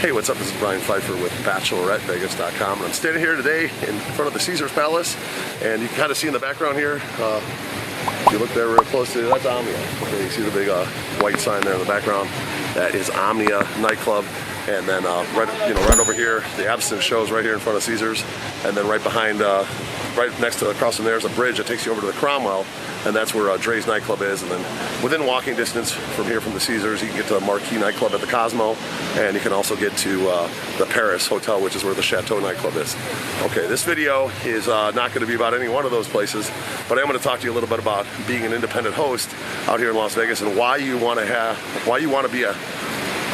Hey, what's up? This is Brian Pfeiffer with Bachelorettevegas.com, and I'm standing here today in front of the Caesars Palace, and you can kind of see in the background here, if you look there real closely, that's Omnia. Okay, you see the big white sign there in the background. That is Omnia Nightclub. And then right over here, the Absinthe show's right here in front of Caesars, and then right behind, right next to, across from there is a bridge that takes you over to the Cromwell, and that's where Dre's nightclub is. And then within walking distance from here, from the Caesars, you can get to the Marquee nightclub at the Cosmo, and you can also get to the Paris Hotel, which is where the Chateau nightclub is. Okay, this video is not going to be about any one of those places, but I am going to talk to you a little bit about being an independent host out here in Las Vegas and why you want to be a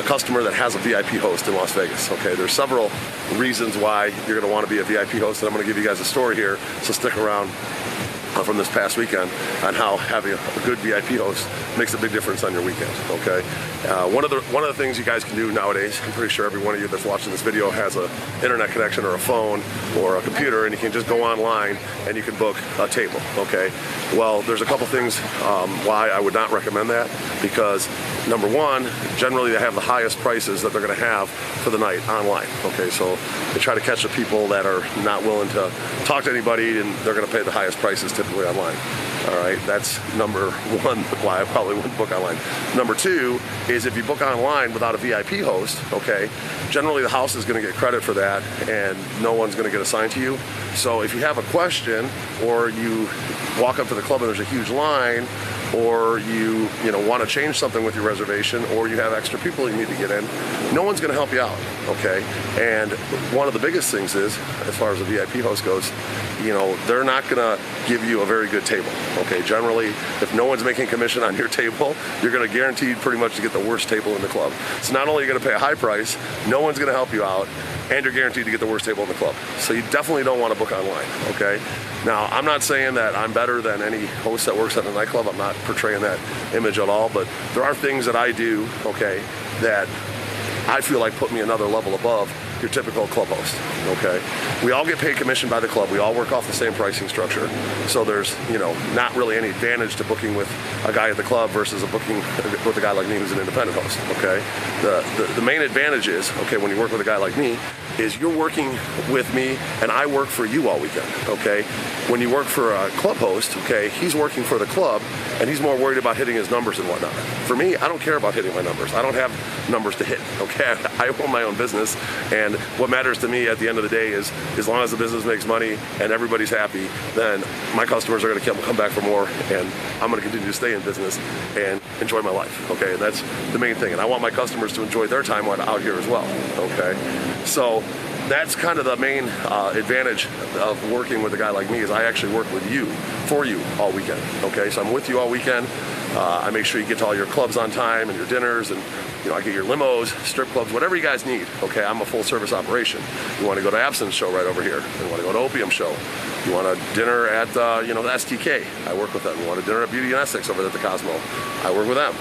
customer that has a VIP host in Las Vegas. Okay, there's several reasons why you're going to want to be a VIP host, and I'm going to give you guys a story here, so stick around from this past weekend on how having a good VIP host makes a big difference on your weekend. Okay, one of the things you guys can do nowadays, I'm pretty sure every one of you that's watching this video has an internet connection or a phone or a computer, and you can just go online and you can book a table. Okay, well, there's a couple things why I would not recommend that, because number one, generally they have the highest prices that they're going to have for the night online. Okay, so they try to catch the people that are not willing to talk to anybody, and they're going to pay the highest prices typically online. All right, that's number one why I probably wouldn't book online. Number two is if you book online without a VIP host, okay, generally the house is going to get credit for that, and no one's going to get assigned to you. So if you have a question, or you walk up to the club and there's a huge line, or you want to change something with your reservation, or you have extra people you need to get in, no one's going to help you out, okay? And one of the biggest things is, as far as a VIP host goes, they're not going to give you a very good table, okay? Generally, if no one's making commission on your table, you're going to guarantee pretty much to get the worst table in the club. So not only are you going to pay a high price, no one's going to help you out, and you're guaranteed to get the worst table in the club. So you definitely don't want to book online, okay? Now, I'm not saying that I'm better than any host that works at a nightclub. I'm not portraying that image at all, but there are things that I do, okay, that I feel like put me another level above your typical club host, okay? We all get paid commission by the club. We all work off the same pricing structure. So there's, not really any advantage to booking with a guy at the club versus booking with a guy like me who's an independent host, okay? The main advantage is, okay, when you work with a guy like me, is you're working with me and I work for you all weekend, okay? When you work for a club host, okay, he's working for the club and he's more worried about hitting his numbers and whatnot. For me, I don't care about hitting my numbers. I don't have numbers to hit, okay? I own my own business, and what matters to me at the end of the day is, as long as the business makes money and everybody's happy, then my customers are going to come back for more, and I'm going to continue to stay in business and enjoy my life, okay? That's the main thing, and I want my customers to enjoy their time out here as well, okay? So that's kind of the main advantage of working with a guy like me, is I actually work with you, for you, all weekend, okay? So I'm with you all weekend. I make sure you get to all your clubs on time and your dinners, and I get your limos, strip clubs, whatever you guys need, okay? I'm a full service operation. You want to go to Absinthe show right over here. You want to go to Opium show. You want a dinner at, the STK, I work with them. You want a dinner at Beauty and Essex over at the Cosmo, I work with them.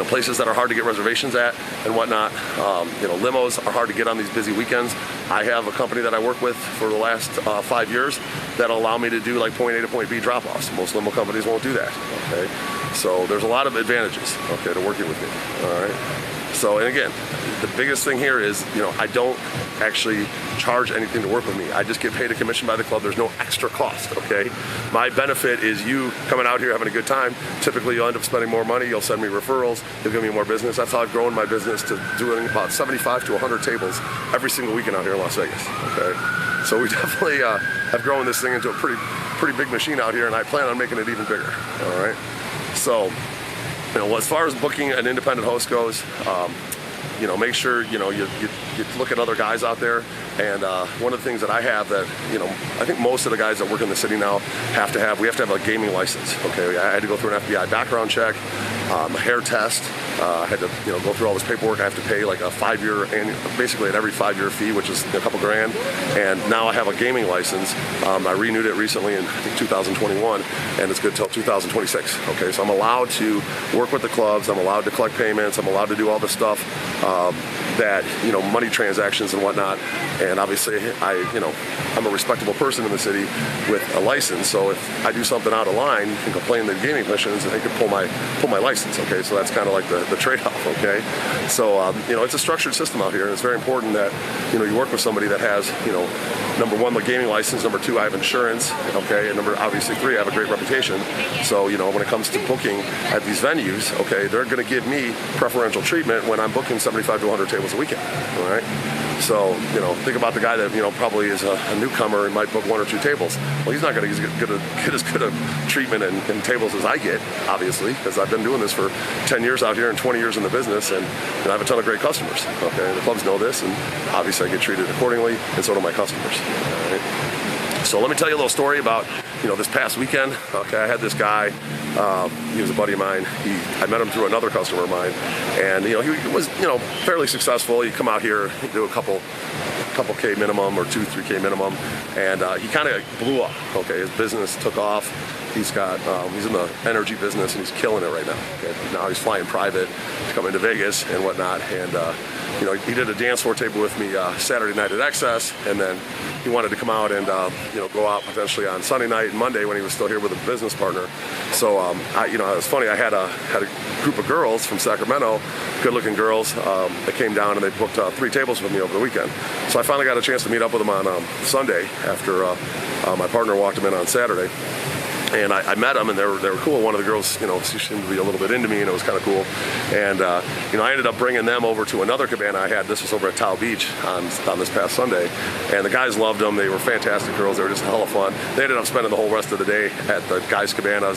Places that are hard to get reservations at and whatnot. Limos are hard to get on these busy weekends. I have a company that I work with for the last 5 years that'll allow me to do like point A to point B drop-offs. Most limo companies won't do that, okay? So there's a lot of advantages, okay, to working with me, all right? So, and again, the biggest thing here is, I don't actually charge anything to work with me. I just get paid a commission by the club. There's no extra cost, okay? My benefit is you coming out here having a good time. Typically, you'll end up spending more money. You'll send me referrals. You'll give me more business. That's how I've grown my business to doing about 75 to 100 tables every single weekend out here in Las Vegas, okay? So we definitely have grown this thing into a pretty big machine out here, and I plan on making it even bigger, all right? So, as far as booking an independent host goes, make sure, you look at other guys out there. And one of the things that I have that, I think most of the guys that work in the city now we have to have a gaming license, okay? I had to go through an FBI background check, a hair test. I had to, go through all this paperwork. I have to pay like a 5-year, basically an every 5-year fee, which is a couple grand. And now I have a gaming license. I renewed it recently in, I think, 2021, and it's good till 2026. Okay, so I'm allowed to work with the clubs. I'm allowed to collect payments. I'm allowed to do all this stuff. that, you know, money transactions and whatnot. And obviously I'm a respectable person in the city with a license, so if I do something out of line and complain to the gaming commissions, they could pull my license. Okay, so that's kind of like the trade-off. Okay, so you know, it's a structured system out here, and it's very important that, you know, you work with somebody that has, you know, number one, the gaming license, number two, I have insurance, okay, and obviously three, I have a great reputation. So, you know, when it comes to booking at these venues, okay, they're going to give me preferential treatment when I'm booking 75 to 100 tables a weekend. All right. So, you know, think about the guy that, you know, probably is a newcomer and might book one or two tables. Well, he's not going to get as good a treatment and tables as I get, obviously, because I've been doing this for 10 years out here and 20 years in the business, and I have a ton of great customers. Okay, the clubs know this, and obviously I get treated accordingly, and so do my customers. All right. So let me tell you a little story about, you know, this past weekend. Okay, I had this guy. He was a buddy of mine. I met him through another customer of mine, and you know, he was, you know, fairly successful. He'd come out here, do a couple K minimum or 2-3K minimum, and he kind of blew up. Okay, his business took off. He's in the energy business, and he's killing it right now. Okay, now he's flying private to come into Vegas and whatnot, and you know, he did a dance floor table with me Saturday night at Excess, and then he wanted to come out and you know, go out potentially on Sunday night and Monday when he was still here with a business partner. So you know, it was funny. I had a group of girls from Sacramento, good-looking girls, that came down and they booked 3 tables with me over the weekend. So I finally got a chance to meet up with them on Sunday after my partner walked them in on Saturday. And I met them, and they were cool. One of the girls, you know, she seemed to be a little bit into me, and it was kind of cool. And you know, I ended up bringing them over to another cabana I had. This was over at TAO Beach on this past Sunday, and the guys loved them. They were fantastic girls. They were just hella fun. They ended up spending the whole rest of the day at the guys' cabana,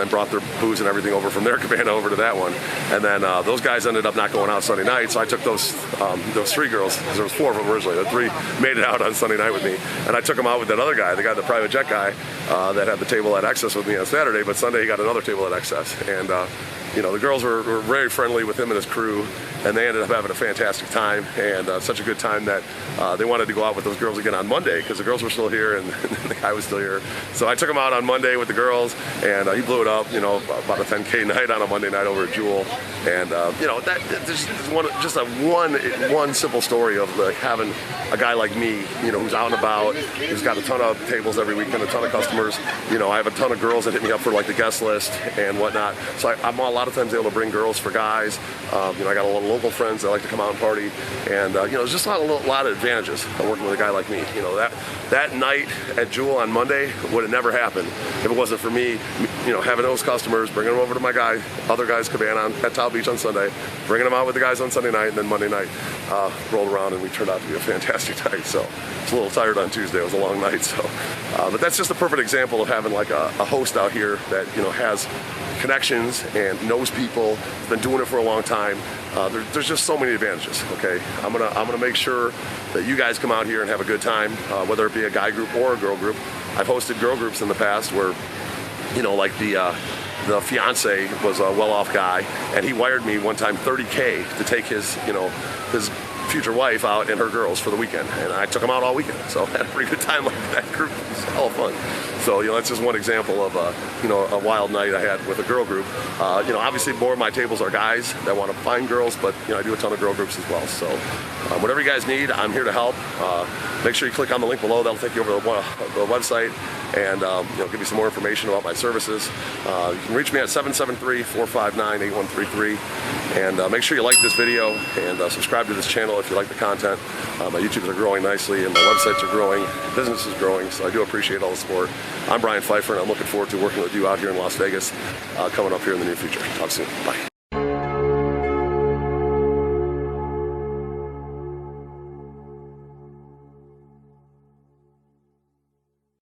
and brought their booze and everything over from their cabana over to that one. And then those guys ended up not going out Sunday night, so I took those 3 girls, because there was 4 of them originally. The 3 made it out on Sunday night with me, and I took them out with that other guy, the private jet guy, that had the table at Excess with me on Saturday, but Sunday he got another table at Excess. And you know, the girls were very friendly with him and his crew, and they ended up having a fantastic time, and such a good time that they wanted to go out with those girls again on Monday, because the girls were still here and the guy was still here. So I took him out on Monday with the girls, and he blew it up, you know, about a 10K night on a Monday night over at Jewel. And you know, there's one simple story of like having a guy like me, you know, who's out and about, who's got a ton of tables every weekend, a ton of customers. You know, I have a ton of girls that hit me up for like the guest list and whatnot. So I'm a lot of times able to bring girls for guys. You know, I got a lot of local friends that like to come out and party, and you know, there's just a lot of advantages of working with a guy like me. You know, that night at Jewel on Monday would have never happened if it wasn't for me, you know, having those customers, bringing them over to my other guy's cabana at TAO Beach on Sunday, bringing them out with the guys on Sunday night, and then Monday night rolled around, and we turned out to be a fantastic night. So I was a little tired on Tuesday. It was a long night. So, but that's just a perfect example of having like a host out here that, you know, has connections and knows people, been doing it for a long time. There's just so many advantages. Okay, I'm gonna make sure that you guys come out here and have a good time, whether it be a guy group or a girl group. I've hosted girl groups in the past where, you know, like the fiance was a well-off guy, and he wired me one time $30K to take his future wife out and her girls for the weekend, and I took them out all weekend. So I had a pretty good time. Like that group was all fun. So, you know, that's just one example of you know, a wild night I had with a girl group. You know, obviously more of my tables are guys that want to find girls, but you know, I do a ton of girl groups as well. So whatever you guys need, I'm here to help. Make sure you click on the link below. That'll take you over to the website, and you know, give you some more information about my services. You can reach me at 773-459-8133, and make sure you like this video and subscribe to this channel if you like the content. My YouTubes are growing nicely, and my websites are growing, business is growing, so I do appreciate all the support. I'm Brian Pfeiffer, and I'm looking forward to working with you out here in Las Vegas coming up here in the near future. Talk soon. Bye.